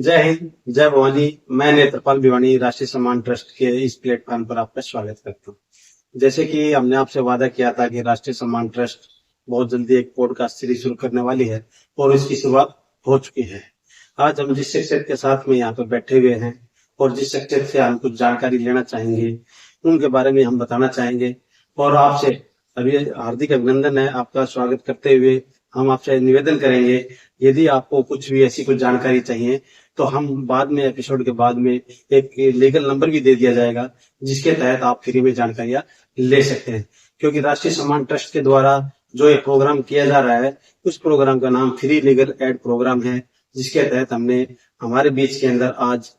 जय हिंद, जय भवानी। मैं नेत्रपाल भिवानी राष्ट्रीय सम्मान ट्रस्ट के इस प्लेटफॉर्म पर आपका स्वागत करता हूँ। जैसे कि हमने आपसे वादा किया था कि राष्ट्रीय सम्मान ट्रस्ट बहुत जल्दी एक पॉडकास्ट सीरीज शुरू करने वाली है और इसकी शुरुआत हो चुकी है। आज हम जिस शख्सियत के साथ में यहाँ पर बैठे हुए हैं और जिस शख्सियत से हम कुछ जानकारी लेना चाहेंगे, उनके बारे में हम बताना चाहेंगे और आपसे अभी हार्दिक अभिनंदन है। आपका स्वागत करते हुए हम आपसे निवेदन करेंगे, यदि आपको कुछ भी ऐसी कुछ जानकारी चाहिए तो हम बाद में एपिसोड के बाद में एक लीगल नंबर भी दे दिया जाएगा, जिसके तहत आप फ्री में जानकारियां ले सकते हैं। क्योंकि राष्ट्रीय सम्मान ट्रस्ट के द्वारा जो ये प्रोग्राम किया जा रहा है, उस प्रोग्राम का नाम फ्री लीगल एड प्रोग्राम है, जिसके तहत हमने हमारे बीच के अंदर आज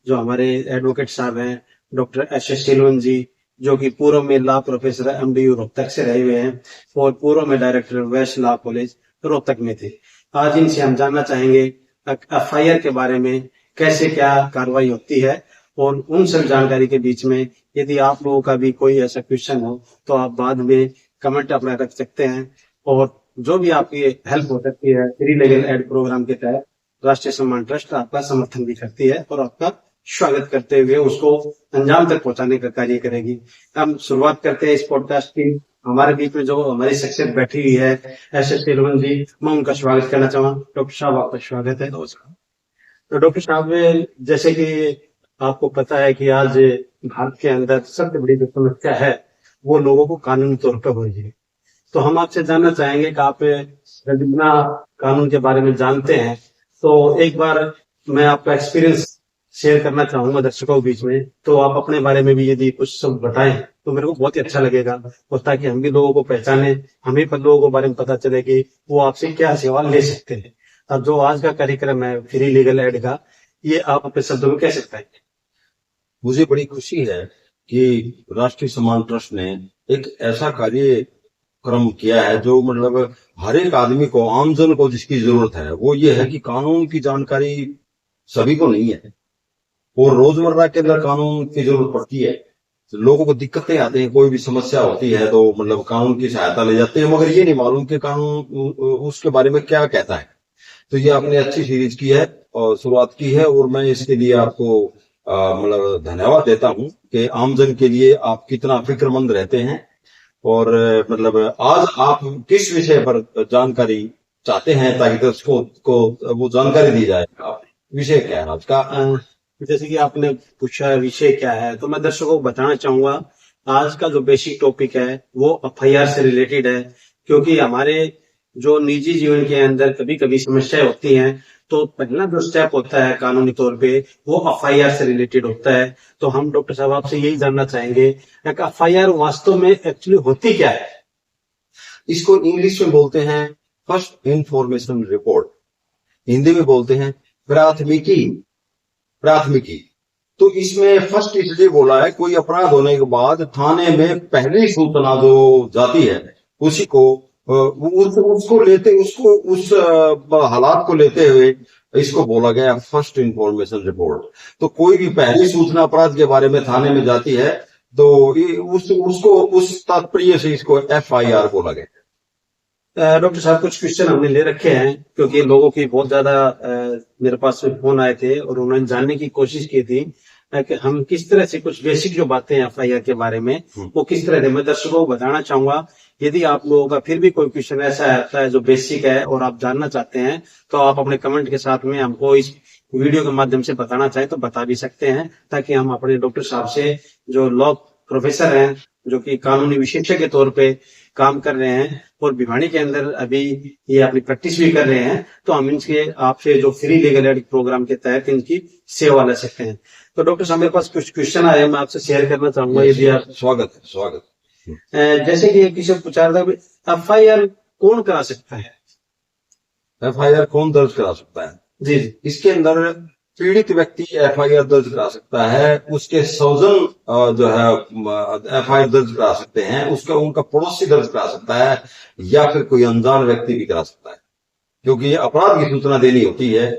जो हमारे एडवोकेट साहब हैं, डॉक्टर एस सिलवन जी, जो कि पूर्व में लॉ प्रोफेसर MDU रोहतक से रहे हुए हैं और पूर्व में director west law college Rohtak में थे। आज इनसे हम जानना चाहेंगे FIR के बारे में, कैसे क्या कार्रवाई होती है, और उन सब जानकारी के बीच में यदि आप लोगों का भी कोई ऐसा क्वेश्चन हो तो आप बाद में कमेंट अपना रख सकते हैं। और जो भी आपकी हेल्प हो सकती है फ्री लीगल एड प्रोग्राम के तहत, राष्ट्रीय सम्मान ट्रस्ट आपका समर्थन भी करती है और आपका स्वागत करते हुए उसको अंजाम तक पहुंचाने का कार्य करेगी। हम शुरुआत करते हैं इस पॉडकास्ट की। हमारे बीच में जो हमारी शख्सियत बैठी हुई है, एस सिलवन जी, मैं उनका स्वागत करना चाहूंगा। डॉक्टर साहब, आपका स्वागत है। तो डॉक्टर साहब, जैसे कि आपको पता है कि आज भारत के अंदर सबसे बड़ी जो समस्या है वो लोगों को कानूनी तौर पर हो रही है। तो हम आपसे जानना चाहेंगे कि आप जितना कानून के बारे में जानते हैं, तो एक बार मैं आपका एक्सपीरियंस शेयर करना चाहूंगा दर्शकों के बीच में। तो आप अपने बारे में भी यदि कुछ सब बताएं तो मेरे को बहुत ही अच्छा लगेगा, और ताकि हम भी लोगों को पहचाने, हमें पर लोगों के बारे में पता चले कि वो आपसे क्या सेवा ले सकते हैं। अब जो आज का कार्यक्रम है फ्री लीगल एड का, ये आप अपने शब्दों में कैसे बताएंगे? मुझे बड़ी खुशी है कि राष्ट्रीय सम्मान ट्रस्ट ने एक ऐसा कार्यक्रम किया है जो मतलब हर एक आदमी को, आमजन को जिसकी जरूरत है, वो ये है कि कानून की जानकारी सभी को नहीं है और रोजमर्रा के अंदर कानून की जरूरत पड़ती है। तो लोगों को दिक्कतें आती हैं, कोई भी समस्या होती है तो मतलब कानून की सहायता ले जाते हैं, मगर ये नहीं मालूम कि कानून उसके बारे में क्या कहता है। तो ये आपने अच्छी सीरीज की है और शुरुआत की है, और मैं इसके लिए आपको मतलब धन्यवाद देता हूं कि आमजन के लिए आप कितना फिक्रमंद रहते हैं। और मतलब आज आप किस विषय पर जानकारी चाहते हैं ताकि दर्शकों को वो जानकारी दी जाए? आप विषय क्या है आज का? जैसे कि आपने पूछा विषय क्या है, तो मैं दर्शकों को बताना चाहूंगा आज का जो बेसिक टॉपिक है वो FIR से रिलेटेड है। क्योंकि हमारे जो निजी जीवन के अंदर कभी कभी समस्याएं होती हैं, तो पहला जो स्टेप होता है कानूनी तौर पे वो FIR से रिलेटेड होता है। तो हम डॉक्टर साहब आपसे यही जानना चाहेंगे कि FIR वास्तव में एक्चुअली होती क्या है? इसको इंग्लिश में बोलते हैं फर्स्ट इंफॉर्मेशन रिपोर्ट, हिंदी में बोलते हैं प्राथमिकी। तो इसमें फर्स्ट इसलिए बोला है, कोई अपराध होने के बाद थाने में पहली सूचना जो जाती है उसी को उसको लेते उसको उस हालात को लेते हुए इसको बोला गया फर्स्ट इंफॉर्मेशन रिपोर्ट। तो कोई भी पहली सूचना अपराध के बारे में थाने में जाती है तो उसको उस तात्पर्य से इसको FIR बोला गया। डॉक्टर साहब, कुछ क्वेश्चन हमने ले रखे हैं क्योंकि लोगों की बहुत ज्यादा मेरे पास फोन आए थे और उन्होंने जानने की कोशिश की थी कि हम किस तरह से कुछ बेसिक जो बातें हैं FIR के बारे में वो किस तरह से, मैं दर्शकों को बताना चाहूंगा। यदि आप लोगों का फिर भी कोई क्वेश्चन ऐसा आता है जो बेसिक है और आप जानना चाहते हैं, तो आप अपने कमेंट के साथ में हमको इस वीडियो के माध्यम से बताना चाहे तो बता भी सकते हैं, ताकि हम अपने डॉक्टर साहब से, जो लॉ प्रोफेसर हैं, जो कि कानूनी विशेषज्ञ के तौर पे काम कर रहे हैं और भिवानी के अंदर अभी ये अपनी प्रैक्टिस भी कर रहे हैं, तो हम इनके आपसे जो फ्री लीगल एड प्रोग्राम के तहत इनकी सेवा ले सकते हैं। तो डॉक्टर साहब, मेरे पास कुछ क्वेश्चन आए हैं, मैं आपसे शेयर करना चाहूंगा यदि आप। स्वागत। जैसे कि किसी ने पूछा था FIR कौन करा सकता है? FIR कौन दर्ज करा सकता है? जी, इसके अंदर पीड़ित व्यक्ति FIR दर्ज करा सकता है, उसके स्वजन जो है FIR दर्ज करा सकते हैं, उनका पड़ोसी दर्ज करा सकता है, या फिर कोई अनजान व्यक्ति भी करा सकता है। क्योंकि अपराध की सूचना देनी होती है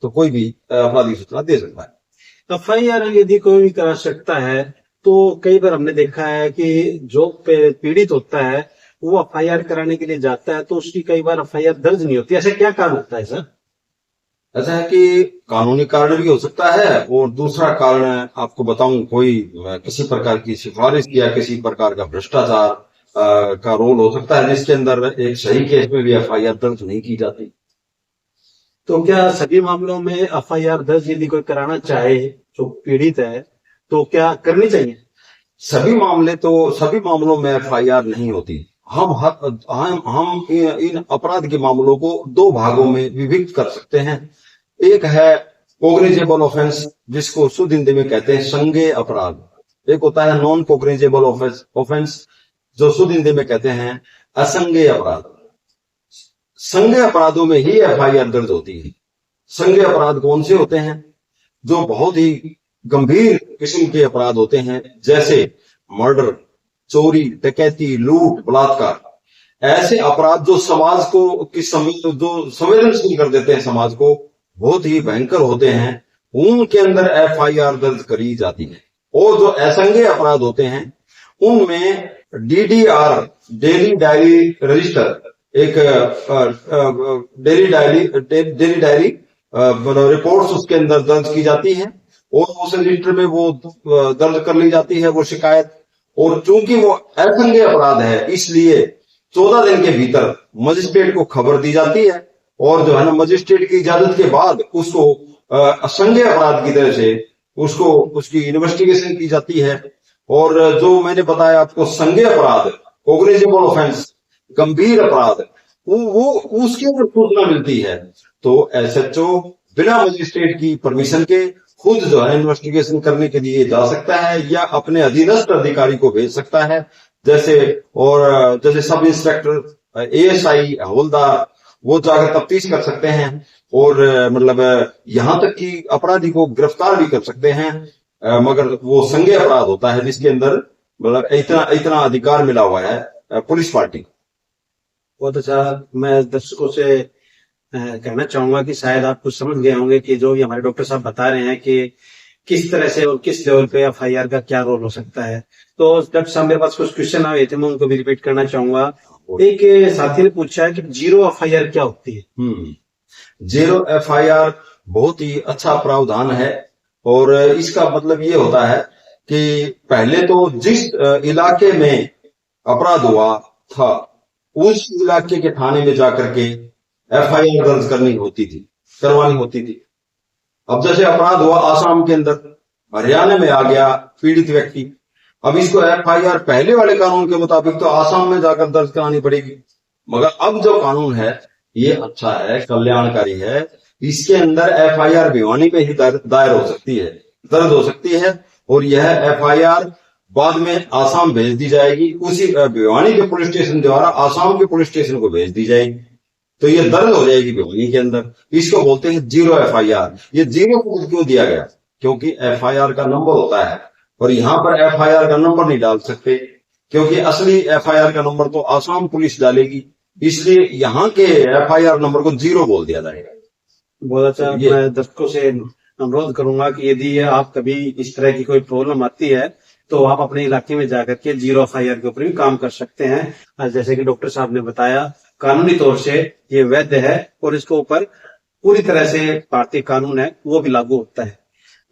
तो कोई भी अपराध की सूचना दे सकता है। FIR यदि कोई भी करा सकता है, तो कई बार हमने देखा है कि जो पीड़ित होता है वो FIR कराने के लिए जाता है तो उसकी कई बार FIR दर्ज नहीं होती। ऐसा क्या कारण होता है सर? ऐसा है कि कानूनी कारण भी हो सकता है, और दूसरा कारण आपको बताऊं, कोई किसी प्रकार की सिफारिश या किसी प्रकार का भ्रष्टाचार का रोल हो सकता है, जिसके अंदर एक सही केस में भी एफआईआर दर्ज नहीं की जाती। तो क्या सभी मामलों में एफआईआर दर्ज यदि कोई कराना चाहे जो पीड़ित है तो क्या करनी चाहिए? सभी मामलों में एफआईआर नहीं होती। हम इन अपराध के मामलों को दो भागों में विभक्त कर सकते हैं। एक है कोग्निजेबल ऑफेंस, जिसको शुद्ध हिंदी में कहते हैं संज्ञेय अपराध। एक होता है नॉन कोग्निजेबल ऑफेंस, जो शुद्ध हिंदी में कहते हैं असंज्ञेय अपराध। संज्ञेय अपराधों में ही एफआईआर दर्ज होती है। संज्ञेय अपराध कौन से होते हैं? जो बहुत ही गंभीर किस्म के अपराध होते हैं, जैसे मर्डर, चोरी, डकैती, लूट, बलात्कार। ऐसे अपराध जो समाज को जो संवेदनशील कर देते हैं, समाज को बहुत ही भयंकर होते हैं, उनके अंदर एफआईआर दर्ज करी जाती है। और जो असंज्ञेय अपराध होते हैं, उनमें डीडीआर, डेली डायरी रजिस्टर, एक डेली डायरी रिपोर्ट्स उसके अंदर दर्ज की जाती है, और उस रजिस्टर में वो दर्ज कर ली जाती है वो शिकायत। और चूंकि वो असंज्ञेय अपराध है, इसलिए 14 दिन के भीतर मजिस्ट्रेट को खबर दी जाती है, और जो है ना, मजिस्ट्रेट की इजाजत के बाद उसको असंज्ञेय अपराध की तरह से उसकी इन्वेस्टिगेशन की जाती है। और जो मैंने बताया आपको संज्ञेय अपराध, कोग्निजेबल ऑफेंस, गंभीर अपराध, वो उसके ऊपर सूचना मिलती है तो एसएचओ बिना मजिस्ट्रेट की परमिशन के खुद जो है इन्वेस्टिगेशन करने के लिए जा सकता है, या अपने अधीनस्थ अधिकारी को भेज सकता है, जैसे सब इंस्पेक्टर, एएसआई, हवलदार, वो जाकर तफ्तीश कर सकते हैं, और मतलब यहां तक कि अपराधी को गिरफ्तार भी कर सकते हैं। मगर वो संज्ञेय अपराध होता है, जिसके अंदर मतलब इतना अधिकार मिला हुआ है पुलिस पार्टी को। बहुत अच्छा। मैं दर्शकों से कहना चाहूंगा कि शायद आप कुछ समझ गए होंगे कि जो ये हमारे डॉक्टर साहब बता रहे हैं कि किस तरह से और किस लेवल पे एफआईआर का क्या रोल हो सकता है। तो डॉक्टर साहब, मेरे पास कुछ क्वेश्चन आए थे, मैं उनको भी रिपीट करना चाहूंगा। एक साथी ने पूछा है कि जीरो एफआईआर क्या होती है? जीरो एफआईआर बहुत ही अच्छा प्रावधान है, और इसका मतलब ये होता है कि पहले तो जिस इलाके में अपराध हुआ था, उस इलाके के थाने में जाकर के एफआईआर दर्ज करवानी होती थी। अब जैसे अपराध हुआ आसाम के अंदर, हरियाणा में आ गया पीड़ित व्यक्ति, अब इसको एफआईआर पहले वाले कानून के मुताबिक तो आसाम में जाकर दर्ज करानी पड़ेगी। मगर अब जो कानून है ये अच्छा है, कल्याणकारी है। इसके अंदर एफआईआर भिवानी पे ही दायर हो सकती है, दर्ज हो सकती है, और यह एफआईआर बाद में आसाम भेज दी जाएगी, उसी भिवानी के पुलिस स्टेशन द्वारा आसाम के पुलिस स्टेशन को भेज दी जाएगी, तो ये दर्ज हो जाएगी भिवानी के अंदर। इसको बोलते हैं जीरो एफआईआर। ये जीरो क्यों दिया गया? क्योंकि एफआईआर का नंबर होता है, और यहां पर एफआईआर का नंबर नहीं डाल सकते, क्योंकि असली एफआईआर का नंबर तो आसाम पुलिस डालेगी, इसलिए यहाँ के एफआईआर नंबर को जीरो बोल दिया जाएगा। बहुत अच्छा। मैं दर्शकों से अनुरोध करूंगा कि यदि आप कभी इस तरह की कोई प्रॉब्लम आती है तो आप अपने इलाके में जाकर के जीरो एफआईआर के ऊपर भी काम कर सकते हैं। जैसे कि डॉक्टर साहब ने बताया, कानूनी तौर से ये वैध है, और इसके ऊपर पूरी तरह से भारतीय कानून है वो भी लागू होता है।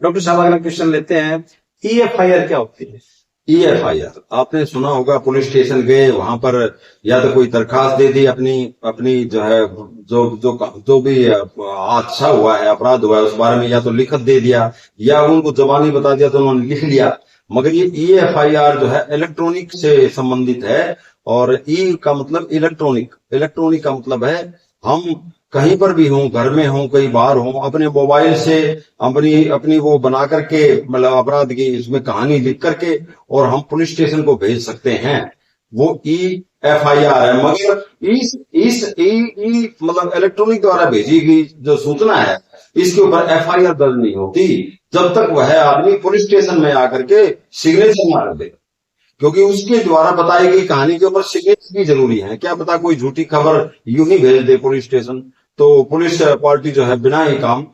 डॉक्टर साहब, अगला क्वेश्चन लेते हैं, ईएफआईआर क्या होती है? ईएफआईआर आपने सुना होगा, पुलिस स्टेशन गए, वहां पर या तो कोई दरखास्त दे दी अपनी जो है जो भी हादसा हुआ है, अपराध हुआ है, उस बारे में या तो लिखत दे दिया, या उनको जबानी बता दिया तो उन्होंने लिख लिया। मगर ये ईएफआईआर जो है इलेक्ट्रॉनिक से संबंधित है, और ई का मतलब इलेक्ट्रॉनिक का मतलब है हम कहीं पर भी हों, घर में हों, कहीं बाहर हों, अपने मोबाइल से अपनी वो बना करके, मतलब अपराध की इसमें कहानी लिख करके, और हम पुलिस स्टेशन को भेज सकते हैं, वो ईएफआईआर है। मगर इस मतलब इलेक्ट्रॉनिक द्वारा भेजी गई जो सूचना है, इसके ऊपर एफआईआर दर्ज नहीं होती जब तक वह आदमी पुलिस स्टेशन में आकर के सिग्नेचर ना कर दे, क्योंकि उसके द्वारा बताई गई कहानी के ऊपर सिग्नेचर भी जरूरी है। क्या पता कोई झूठी खबर यूं ही भेज दे पुलिस स्टेशन, तो पुलिस पार्टी जो है बिना ही काम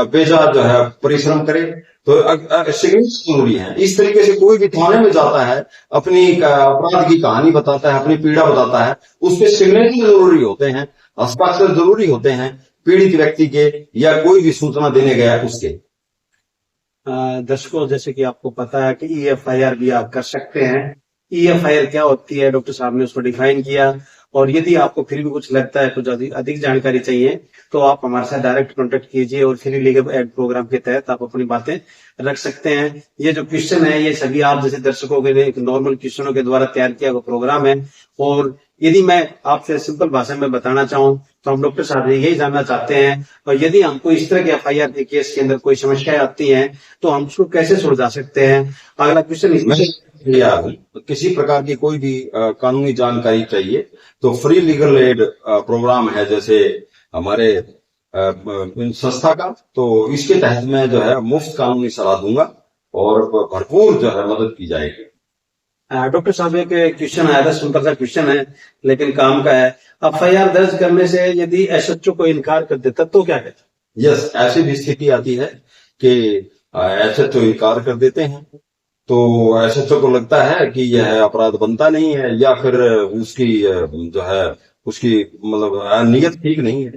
बेजा जो है परिश्रम करे, तो सिग्नेचर जरूरी है। इस तरीके से कोई भी थाने में जाता है, अपनी अपराध की कहानी बताता है, अपनी पीड़ा बताता है, उसके सिग्नेचर जरूरी होते हैं, हस्ताक्षर जरूरी होते हैं, पीड़ित व्यक्ति के या कोई भी सूचना देने गया उसके। दर्शकों, जैसे कि आपको पता है कि EFIR भी आप कर सकते हैं। EFIR क्या होती है, डॉक्टर साहब ने उसको डिफाइन किया। और यदि आपको फिर भी कुछ लगता है, कुछ अधिक जानकारी चाहिए, तो आप हमारे साथ डायरेक्ट कांटेक्ट कीजिए और फ्री लीगल एड प्रोग्राम के तहत आप अपनी बातें रख सकते हैं। ये जो क्वेश्चन है, ये सभी आप जैसे दर्शकों के लिए एक नॉर्मल क्वेश्चनों के द्वारा तैयार किया हुआ प्रोग्राम है। और यदि मैं आपसे सिंपल भाषा में बताना चाहूँ, तो हम डॉक्टर साहब यही जानना चाहते हैं, और यदि हमको इस तरह के FIR के केस के अंदर कोई समस्याएं आती हैं, तो हम उसको कैसे सुलझा सकते हैं। अगला क्वेश्चन या किसी प्रकार की कोई भी कानूनी जानकारी चाहिए तो फ्री लीगल एड प्रोग्राम है जैसे हमारे संस्था का, तो इसके तहत मैं जो है मुफ्त कानूनी सलाह दूंगा और भरपूर जो है मदद की जाएगी। डॉक्टर साहब, एक क्वेश्चन आया था, सिंपल सा क्वेश्चन है लेकिन काम का है। FIR दर्ज करने से यदि SHO को इनकार कर देता तो क्या कहते? यस, ऐसी भी स्थिति आती है कि SHO इनकार कर देते हैं, तो SHO को लगता है कि यह अपराध बनता नहीं है या फिर उसकी जो है उसकी मतलब नीयत ठीक नहीं है।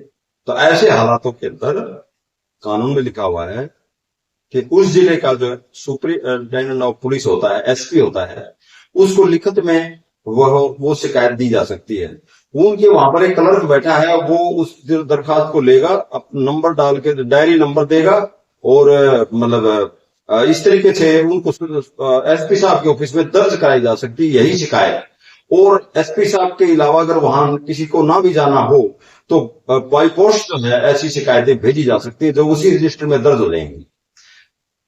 तो ऐसे हालातों के अंदर कानून में लिखा हुआ है कि उस जिले का जो सुपरिटेंडेंट ऑफ पुलिस होता है, SP होता है, उसको लिखित में वो शिकायत दी जा सकती है। उनके वहां पर एक क्लर्क बैठा है, वो उस दरखास्त को लेगा, नंबर डाल के डायरी नंबर देगा और मतलब इस तरीके से उनको SP साहब के ऑफिस में दर्ज कराई जा सकती है यही शिकायत। और SP साहब के अलावा अगर वहां किसी को ना भी जाना हो तो बाई पोस्ट जो है ऐसी शिकायतें भेजी जा सकती है जो उसी रजिस्टर में दर्ज हो जाएंगी।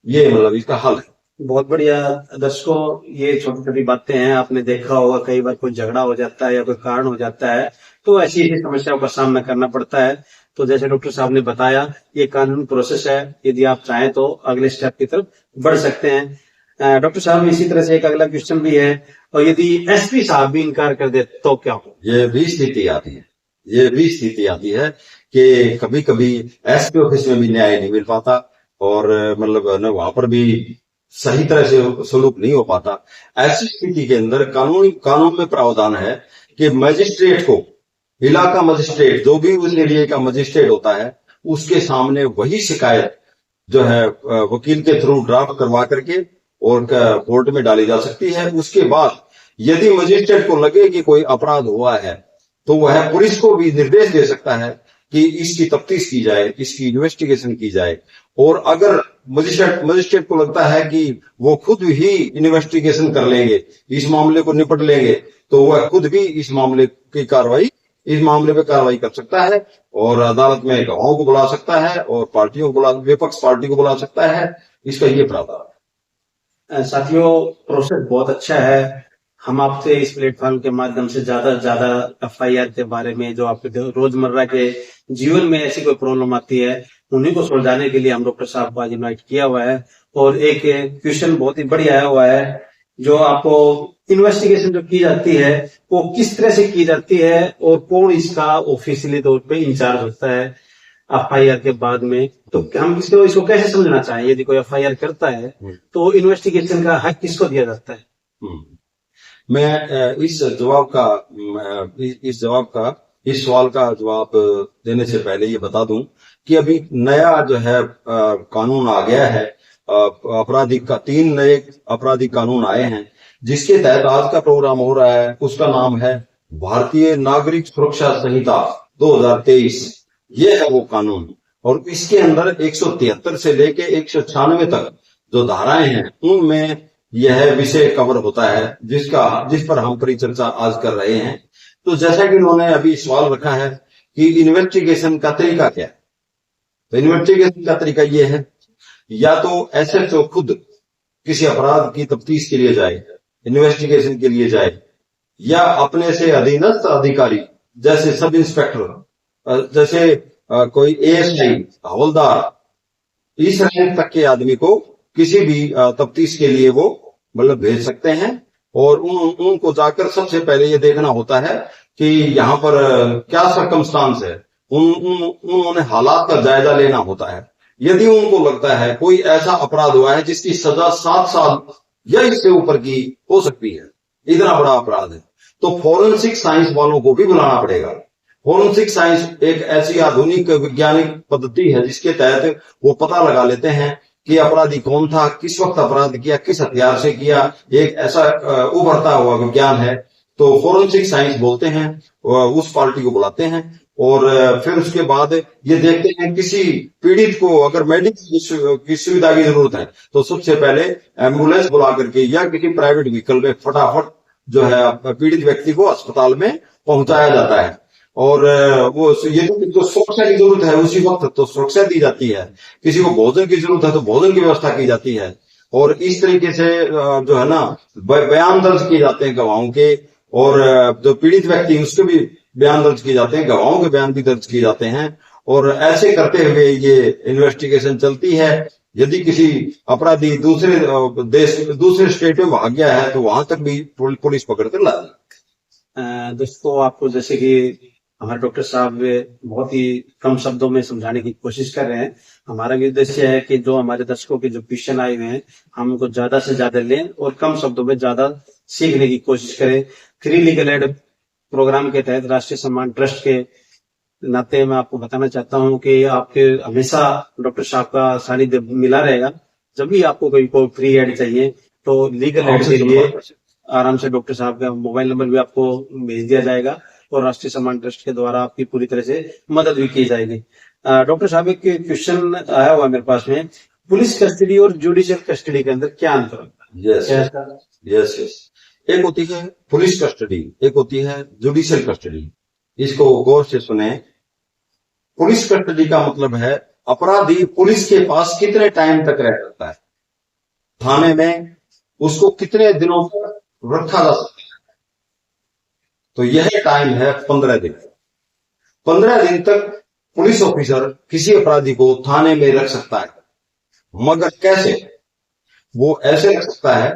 ये मतलब इसका हल है। बहुत बढ़िया। दर्शकों, ये छोटी छोटी बातें हैं, आपने देखा होगा कई बार कोई झगड़ा हो जाता है या कोई कारण हो जाता है, तो ऐसी ही समस्याओं का सामना करना पड़ता है। तो जैसे डॉक्टर साहब ने बताया, ये कानूनी प्रोसेस है, यदि आप चाहें तो अगले स्टेप की तरफ बढ़ सकते हैं। डॉक्टर साहब, इसी तरह से एक अगला क्वेश्चन भी है, और यदि SP साहब भी इनकार कर दे तो क्या हो? ये भी स्थिति आती है कि कभी कभी SP ऑफिस में भी न्याय नहीं मिल पाता और मतलब न वहां पर भी सही तरह से सलूक नहीं हो पाता। ऐसी स्थिति के अंदर कानून में प्रावधान है कि मजिस्ट्रेट को, इलाका मजिस्ट्रेट, जो भी उस एरिया का मजिस्ट्रेट होता है, उसके सामने वही शिकायत जो है वकील के थ्रू ड्राफ्ट करवा करके और कोर्ट में डाली जा सकती है। उसके बाद यदि मजिस्ट्रेट को लगे कि कोई अपराध हुआ है तो वह पुलिस को भी निर्देश दे सकता है कि इसकी तफ्तीश की जाए, इसकी इन्वेस्टिगेशन की जाए। और अगर मजिस्ट्रेट को लगता है कि वो खुद ही इन्वेस्टिगेशन कर लेंगे, इस मामले को निपट लेंगे, तो वह खुद भी इस मामले पे कार्रवाई कर सकता है और अदालत में गवाहों को बुला सकता है और विपक्ष पार्टी को बुला सकता है। इसका ये प्रावधान है। साथियों, प्रोसेस बहुत अच्छा है। हम आपसे इस प्लेटफॉर्म के माध्यम से ज्यादा से ज्यादा FIR के बारे में, जो आपके रोजमर्रा के जीवन में ऐसी कोई प्रॉब्लम आती है, उन्हीं को सुलझाने के लिए हम डॉक्टर साहब को आज इन्वाइट किया हुआ है। और एक क्वेश्चन बहुत ही बढ़िया आया हुआ है, जो आपको इन्वेस्टिगेशन जो की जाती है वो किस तरह से की जाती है और कौन इसका ऑफिशियली तौर पे इंचार्ज होता है FIR के बाद में, तो हम इसको कैसे समझना चाहें? यदि कोई FIR करता है तो इन्वेस्टिगेशन का हक किसको दिया जाता है? मैं इस सवाल का जवाब देने से पहले ये बता दूं कि अभी नया जो है कानून आ गया है, आपराधिक का 3 नए आपराधिक कानून आए हैं, जिसके तहत आज का प्रोग्राम हो रहा है। उसका नाम है भारतीय नागरिक सुरक्षा संहिता 2023। ये है वो कानून, और इसके अंदर 173 से लेके 196 तक जो धाराएं हैं, उनमें यह विषय कवर होता है जिस पर हम परिचर्चा आज कर रहे हैं। तो जैसा कि उन्होंने अभी सवाल रखा है कि इन्वेस्टिगेशन का तरीका क्या है, तो इन्वेस्टिगेशन का तरीका यह है, या तो SHO खुद किसी अपराध की तफ्तीश के लिए जाए, इन्वेस्टिगेशन के लिए जाए, या अपने से अधीनस्थ अधिकारी जैसे सब इंस्पेक्टर, जैसे कोई ASI, हवलदार, इस रैंक तक के आदमी को किसी भी तफ्तीश के लिए वो मतलब भेज सकते हैं। और उनको जाकर सबसे पहले ये देखना होता है कि यहाँ पर क्या सर्कमस्टांस है, उन्होंने हालात का जायजा लेना होता है। यदि उनको लगता है कोई ऐसा अपराध हुआ है जिसकी सजा 7 साल या इससे ऊपर की हो सकती है, इतना बड़ा अपराध है, तो फॉरेंसिक साइंस वालों को भी बुलाना पड़ेगा। फोरेंसिक साइंस एक ऐसी आधुनिक वैज्ञानिक पद्धति है जिसके तहत वो पता लगा लेते हैं कि अपराधी कौन था, किस वक्त अपराध किया, किस हथियार से किया। एक ऐसा उभरता हुआ विज्ञान है, तो फोरेंसिक साइंस बोलते हैं। उस पार्टी को बुलाते हैं और फिर उसके बाद ये देखते हैं किसी पीड़ित को अगर मेडिकल की सुविधा की जरूरत है तो सबसे पहले एम्बुलेंस बुला करके या किसी प्राइवेट व्हीकल में फटाफट जो है पीड़ित व्यक्ति को अस्पताल में पहुंचाया जाता है। और वो ये जो सुरक्षा की जरूरत है उसी वक्त तो सुरक्षा दी जाती है, किसी को भोजन की जरूरत है तो भोजन की व्यवस्था की जाती है। और इस तरीके से जो है ना बयान दर्ज किए जाते हैं गवाहों के, और जो पीड़ित व्यक्ति उसके भी बयान दर्ज किए जाते हैं, गवाहों के बयान भी दर्ज किए जाते हैं। और ऐसे करते हुए ये इन्वेस्टिगेशन चलती है। यदि किसी अपराधी दूसरे देश दूसरे स्टेट में भाग गया है तो वहां तक भी पुलिस पकड़ कर लाती है। दोस्तों, आपको जैसे कि हमारे डॉक्टर साहब बहुत ही कम शब्दों में समझाने की कोशिश कर रहे हैं। हमारा भी उद्देश्य है कि जो हमारे दर्शकों के जो क्वेश्चन आए हुए हैं हम उनको ज्यादा से ज्यादा लें और कम शब्दों में ज्यादा सीखने की कोशिश करें। फ्री लीगल एड प्रोग्राम के तहत राष्ट्रीय सम्मान ट्रस्ट के नाते मैं आपको बताना चाहता हूं कि आपके हमेशा डॉक्टर साहब का सानिध्य मिला रहेगा। जब भी आपको कोई फ्री एड चाहिए तो लीगल एड के लिए आराम से डॉक्टर साहब का मोबाइल नंबर भी आपको भेज दिया जाएगा और राष्ट्रीय सम्मान ट्रस्ट के द्वारा आपकी पूरी तरह से मदद भी की जाएगी। डॉक्टर साहब, एक क्वेश्चन आया हुआ मेरे पास में, पुलिस कस्टडी और जुडिशियल कस्टडी के अंदर क्या अंतर होता है? यस एक होती है पुलिस कस्टडी, एक होती है जुडिशियल कस्टडी। इसको गौर से सुने। पुलिस कस्टडी का मतलब है अपराधी पुलिस के पास कितने टाइम तक रह सकता है, थाने में उसको कितने दिनों तक रखा जा सकता है। तो यह टाइम है 15 दिन। 15 दिन तक पुलिस ऑफिसर किसी अपराधी को थाने में रख सकता है, मगर कैसे? वो ऐसे रख सकता है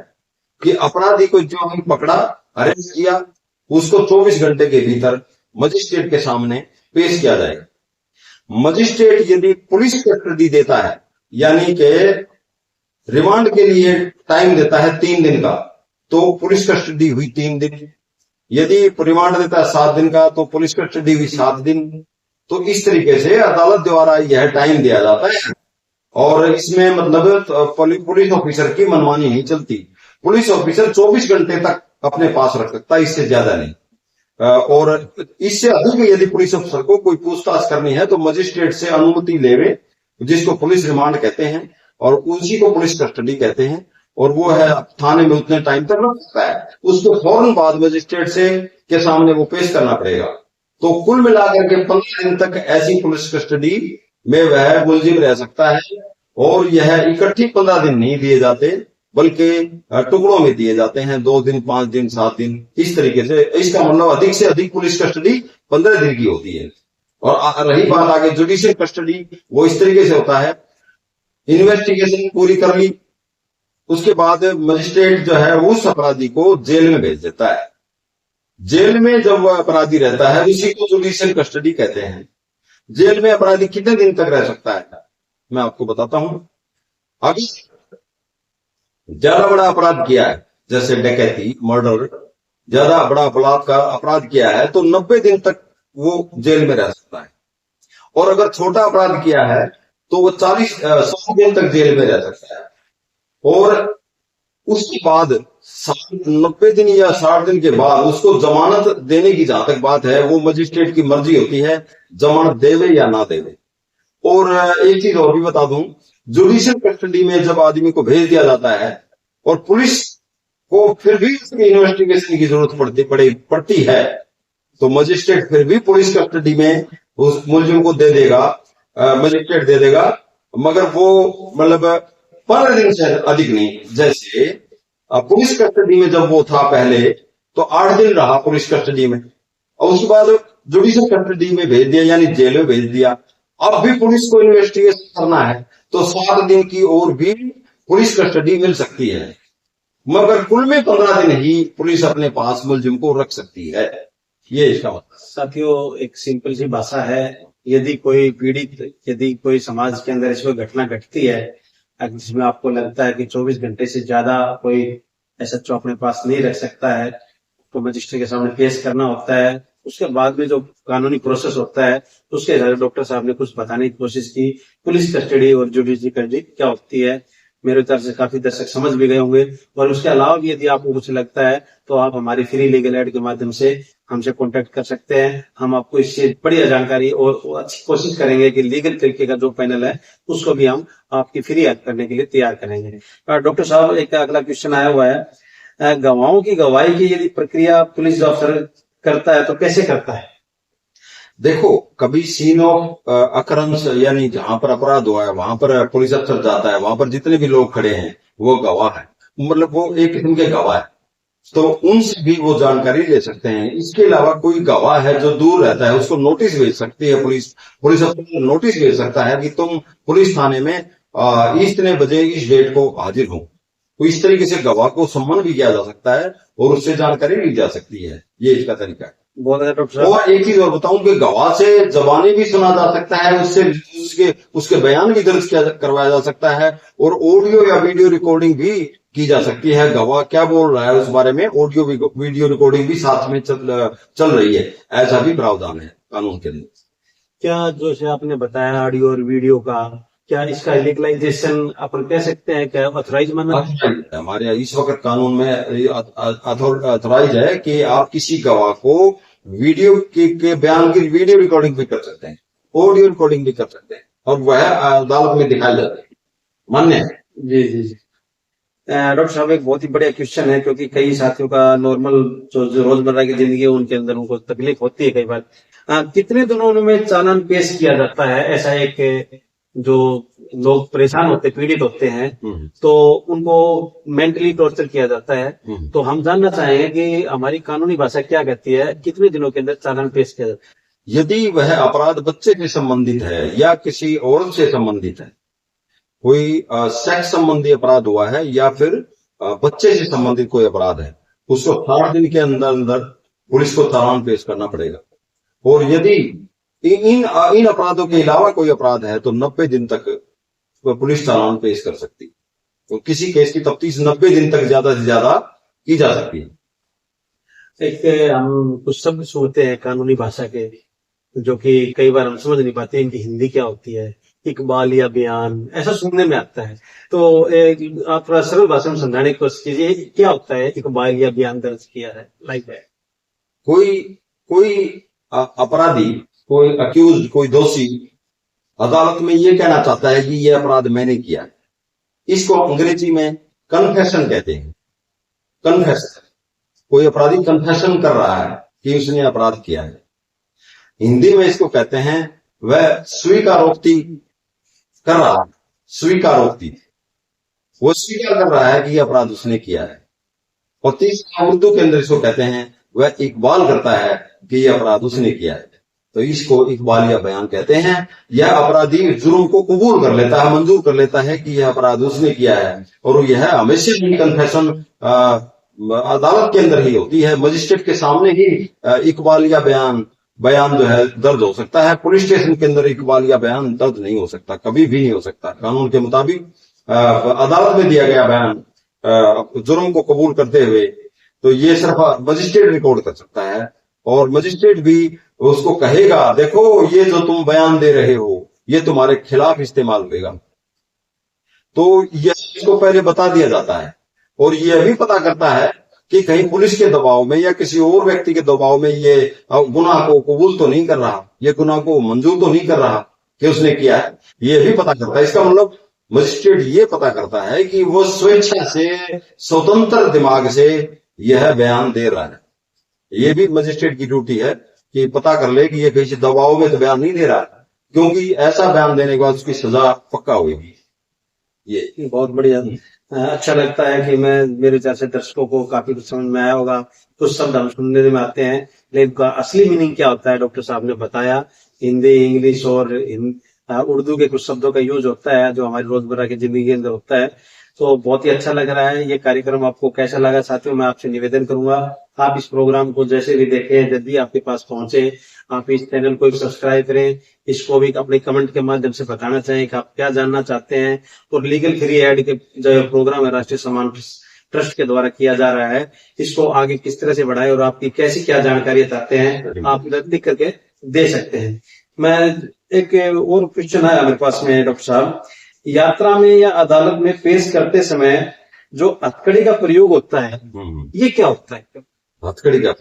कि अपराधी को जो हम पकड़ा, अरेस्ट किया, उसको 24 घंटे के भीतर मजिस्ट्रेट के सामने पेश किया जाएगा। मजिस्ट्रेट यदि पुलिस कस्टडी देता है, यानी कि रिमांड के लिए टाइम देता है 3 दिन का, तो पुलिस कस्टडी हुई 3 दिन। यदि रिमांड देता है 7 दिन का तो पुलिस कस्टडी हुई 7 दिन। तो इस तरीके से अदालत द्वारा यह टाइम दिया जाता है और इसमें मतलब पुलिस ऑफिसर की मनमानी नहीं चलती। पुलिस ऑफिसर 24 घंटे तक अपने पास रख सकता है, इससे ज्यादा नहीं। और इससे अधिक यदि पुलिस ऑफिसर को कोई पूछताछ करनी है तो मजिस्ट्रेट से अनुमति लेवे, जिसको पुलिस रिमांड कहते हैं और उसी को पुलिस कस्टडी कहते हैं। और वो है थाने में उतने टाइम तक रख सकता है, उसको फौरन बाद मजिस्ट्रेट से के सामने वो पेश करना पड़ेगा। तो कुल मिलाकर के 15 दिन तक ऐसी पुलिस कस्टडी में वह मुलजिम रह सकता है। और यह इकट्ठी 15 दिन नहीं दिए जाते, बल्कि टुकड़ों में दिए जाते हैं, 2 दिन, 5 दिन, 7 दिन, इस तरीके से। इसका मतलब अधिक से अधिक पुलिस कस्टडी 15 दिन की होती है। और रही बात आगे जुडिशियल कस्टडी, वो इस तरीके से होता है, इन्वेस्टिगेशन पूरी कर ली, उसके बाद मजिस्ट्रेट जो है उस अपराधी को जेल में भेज देता है। जेल में जब वह अपराधी रहता है उसी को जुडिशियल कस्टडी कहते हैं। जेल में अपराधी कितने दिन तक रह सकता है मैं आपको बताता हूं। अभी ज्यादा बड़ा अपराध किया है, जैसे डकैती, मर्डर, ज्यादा बड़ा अपराध किया है तो 90 दिन तक वो जेल में रह सकता है। और अगर छोटा अपराध किया है तो वो 100 दिन तक जेल में रह सकता है। और उसके बाद 90 दिन या 60 दिन के बाद उसको जमानत देने की जहां तक बात है वो मजिस्ट्रेट की मर्जी होती है, जमानत देवे या ना देवे। और एक चीज और भी बता दूं, जुडिशियल कस्टडी में जब आदमी को भेज दिया जाता है और पुलिस को फिर भी उसकी इन्वेस्टिगेशन की जरूरत पड़ती है तो मजिस्ट्रेट फिर भी पुलिस कस्टडी में उस मुलजिम को दे देगा, मजिस्ट्रेट दे देगा, मगर वो मतलब 15 दिन से अधिक नहीं। जैसे पुलिस कस्टडी में जब वो था पहले तो 8 दिन रहा पुलिस कस्टडी में, और उसके बाद जुडिशियल कस्टडी में भेज दिया, यानी जेल में भेज दिया। अब भी पुलिस को इन्वेस्टिगेशन करना है तो 7 दिन की और भी पुलिस कस्टडी मिल सकती है, मगर कुल में 15 दिन ही पुलिस अपने पास मुलजिम को रख सकती है। ये इसका मतलब। साथियों, एक सिंपल सी भाषा है, यदि कोई पीड़ित, यदि कोई समाज के अंदर ऐसी घटना घटती है जिसमें आपको लगता है कि 24 घंटे से ज्यादा कोई एसएचओ अपने पास नहीं रख सकता है तो मजिस्ट्रेट के सामने पेश करना होता है उसके बाद में जो कानूनी प्रोसेस होता है उसके हिसाब से डॉक्टर साहब ने कुछ बताने की कोशिश की। पुलिस कस्टडी और जुडिशरी कस्टडी क्या होती है, मेरे तरफ से काफी दर्शक समझ भी गए होंगे। और उसके अलावा भी यदि आपको कुछ लगता है तो आप हमारी फ्री लीगल एड के माध्यम से हमसे कांटेक्ट कर सकते हैं। हम आपको इससे बढ़िया जानकारी और अच्छी कोशिश करेंगे कि लीगल तरीके का जो पैनल है उसको भी हम आपकी फ्री हेल्प करने के लिए तैयार करेंगे। डॉक्टर साहब, एक अगला क्वेश्चन आया हुआ है, गवाहों की गवाही की यदि प्रक्रिया पुलिस ऑफिसर करता है तो कैसे करता है? देखो, कभी सीन ऑफ अकरंस यानी जहां पर अपराध हुआ है वहां पर पुलिस अफसर जाता है, वहां पर जितने भी लोग खड़े हैं वो गवाह है, मतलब वो एक किस्म के गवाह है, तो उनसे भी वो जानकारी ले सकते हैं। इसके अलावा कोई गवाह है जो दूर रहता है उसको नोटिस भेज सकती है पुलिस अफसर को नोटिस भेज सकता है कि तुम पुलिस थाने में इतने बजे इस डेट को हाजिर हो। तो इस तरीके से गवाह को सम्मान भी किया जा सकता है और उससे जानकारी ली जा सकती है। ये इसका तरीका है। बहुत अच्छा डॉक्टर साहब। और एक चीज और बताऊं कि गवाह से जबानी भी सुना जा सकता है, उससे उसके बयान भी दर्ज करवाया जा सकता है और ऑडियो या वीडियो रिकॉर्डिंग भी की जा सकती है। गवाह क्या बोल रहा है उस बारे में ऑडियो वीडियो रिकॉर्डिंग भी साथ में चल रही है। ऐसा भी प्रावधान है कानून के अंदर। क्या जो से आपने बताया ऑडियो और वीडियो का, क्या इसका लीगलाइजेशन अपन कह सकते हैं, क्या ऑथराइज माना? हमारे इस वक्त कानून में ऑथराइज है कि आप किसी गवाह को वीडियो के बयान की वीडियो रिकॉर्डिंग भी कर सकते हैं, ऑडियो रिकॉर्डिंग भी कर सकते हैं और वह अदालत में दिखाई जाता है, मान्य है। जी जी जी। डॉक्टर साहब, एक बहुत ही बढ़िया क्वेश्चन है क्योंकि कई साथियों का नॉर्मल जो रोजमर्रा की जिंदगी है उनके अंदर उनको तकलीफ होती है कई बार। कितने दिनों में चालान पेश किया जाता है? ऐसा एक जो लोग परेशान होते, पीड़ित होते हैं, तो उनको मेंटली टॉर्चर किया जाता है। तो हम जानना चाहेंगे कि हमारी कानूनी भाषा क्या कहती है, कितने दिनों के अंदर चालान पेश किया जाता है? यदि वह अपराध बच्चे से संबंधित है या किसी औरत से संबंधित है, कोई सेक्स संबंधी अपराध हुआ है या फिर बच्चे से संबंधित कोई अपराध है, उसको 60 दिन के अंदर अंदर पुलिस को चालान पेश करना पड़ेगा। और यदि इन अपराधों के अलावा कोई अपराध है तो 90 दिन तक पुलिस चालान पेश कर सकती है। तो किसी केस की तफ्तीश 90 दिन तक ज्यादा से ज्यादा की जा सकती है। एक हम कुछ शब्द सुनते हैं कानूनी भाषा के जो कि कई बार हम समझ नहीं पाते इनकी हिंदी क्या होती है, इकबाल या बयान, ऐसा सुनने में आता है। तो आप थोड़ा सरल भाषा में समझाने की कोशिश कीजिए, क्या होता है इकबाल या बयान दर्ज किया है, लाइक है? कोई अपराधी, कोई अक्यूज, कोई दोषी अदालत में ये कहना चाहता है कि ये अपराध मैंने किया है, इसको अंग्रेजी में कन्फेशन कहते हैं। कन्फेशन, कोई अपराधी कन्फेशन कर रहा है कि उसने अपराध किया है। हिंदी में इसको कहते हैं वह स्वीकारोक्ति कर रहा है, स्वीकारोक्ति, वो स्वीकार कर रहा है कि यह अपराध उसने किया है। और तीसरा उर्दू के अंदर इसको कहते हैं वह इकबाल करता है कि यह अपराध उसने किया है, तो इसको इकबाल या बयान कहते हैं। यह अपराधी जुर्म को कबूल कर लेता है, मंजूर कर लेता है कि यह अपराध उसने किया है और यह हमेशा ही कन्फेशन अदालत के अंदर ही होती है। मजिस्ट्रेट के सामने ही इकबाल या बयान जो है दर्ज हो सकता है। पुलिस स्टेशन के अंदर इकबाल या बयान दर्ज नहीं हो सकता, कभी भी नहीं हो सकता। कानून के मुताबिक अदालत में दिया गया बयान जुर्म को कबूल करते हुए तो ये सिर्फ मजिस्ट्रेट रिकॉर्ड कर सकता है और मजिस्ट्रेट भी उसको कहेगा देखो ये जो तुम बयान दे रहे हो ये तुम्हारे खिलाफ इस्तेमाल होगा। तो यह इसको पहले बता दिया जाता है और यह भी पता करता है कि कहीं पुलिस के दबाव में या किसी और व्यक्ति के दबाव में ये गुनाह को कबूल तो नहीं कर रहा, ये गुनाह को मंजूर तो नहीं कर रहा कि उसने किया है। ये भी पता करता है। इसका मतलब मजिस्ट्रेट ये पता करता है कि वो स्वेच्छा से, स्वतंत्र दिमाग से यह बयान दे रहा है। ये भी मजिस्ट्रेट की ड्यूटी है कि पता कर ले कि ये किसी दबाव में तो बयान नहीं दे रहा, क्योंकि ऐसा बयान देने के बाद उसकी सजा पक्का होगी। ये बहुत बढ़िया, अच्छा लगता है कि मेरे जैसे दर्शकों को काफी कुछ समझ में आया होगा। कुछ शब्द हम सुनने में आते हैं लेकिन असली मीनिंग क्या होता है डॉक्टर साहब ने बताया। हिंदी, इंग्लिश और उर्दू के कुछ शब्दों का यूज होता है जो हमारी रोजमर्रा की जिंदगी के अंदर होता है। तो बहुत ही अच्छा लग रहा है। ये कार्यक्रम आपको कैसा लगा साथियों, मैं आपसे निवेदन करूंगा आप इस प्रोग्राम को जैसे भी देखें, जब भी आपके पास पहुंचे आप इस चैनल को सब्सक्राइब करें। इसको भी अपने कमेंट के माध्यम से बताना चाहें कि आप क्या जानना चाहते हैं। और लीगल फ्री एड के जो प्रोग्राम है राष्ट्रीय सम्मान ट्रस्ट के द्वारा किया जा रहा है, इसको आगे किस तरह से बढ़ाए और आपकी कैसी क्या जानकारी चाहते हैं, आप लिख करके दे सकते हैं। मैं एक और क्वेश्चन आया मेरे पास में डॉक्टर साहब, यात्रा में या अदालत में पेश करते समय जो हथकड़ी का प्रयोग होता है, ये क्या होता है? हथकड़ी का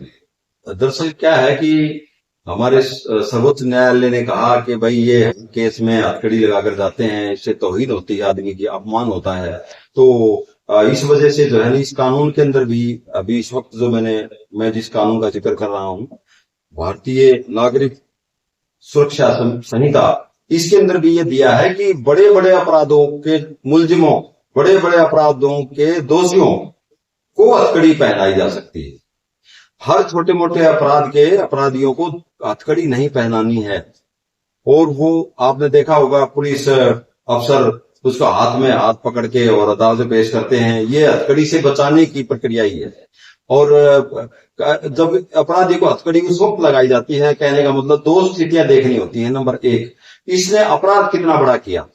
दरअसल क्या है कि हमारे सर्वोच्च न्यायालय ने कहा कि भाई ये केस में हथकड़ी लगाकर जाते हैं, इससे तौहीन होती है, आदमी की अपमान होता है। तो इस वजह से जो है ना, इस कानून के अंदर भी अभी इस वक्त जो मैं जिस कानून का जिक्र कर रहा हूं, भारतीय नागरिक सुरक्षा संहिता, इसके अंदर भी ये दिया है कि बड़े बड़े अपराधों के मुलजिमों, बड़े बड़े अपराधों के दोषियों को हथकड़ी पहनाई जा सकती है। हर छोटे मोटे अपराध के अपराधियों को हथकड़ी नहीं पहनानी है। और वो आपने देखा होगा, पुलिस अफसर उसका हाथ में हाथ पकड़ के और अदालत में पेश करते हैं, ये हथकड़ी से बचाने की प्रक्रिया ही है। और जब अपराधी को हथकड़ी उस वक्त लगाई जाती है, कहने का मतलब दो स्थितियां देखनी होती है। नंबर एक, इसने अपराध कितना बड़ा किया,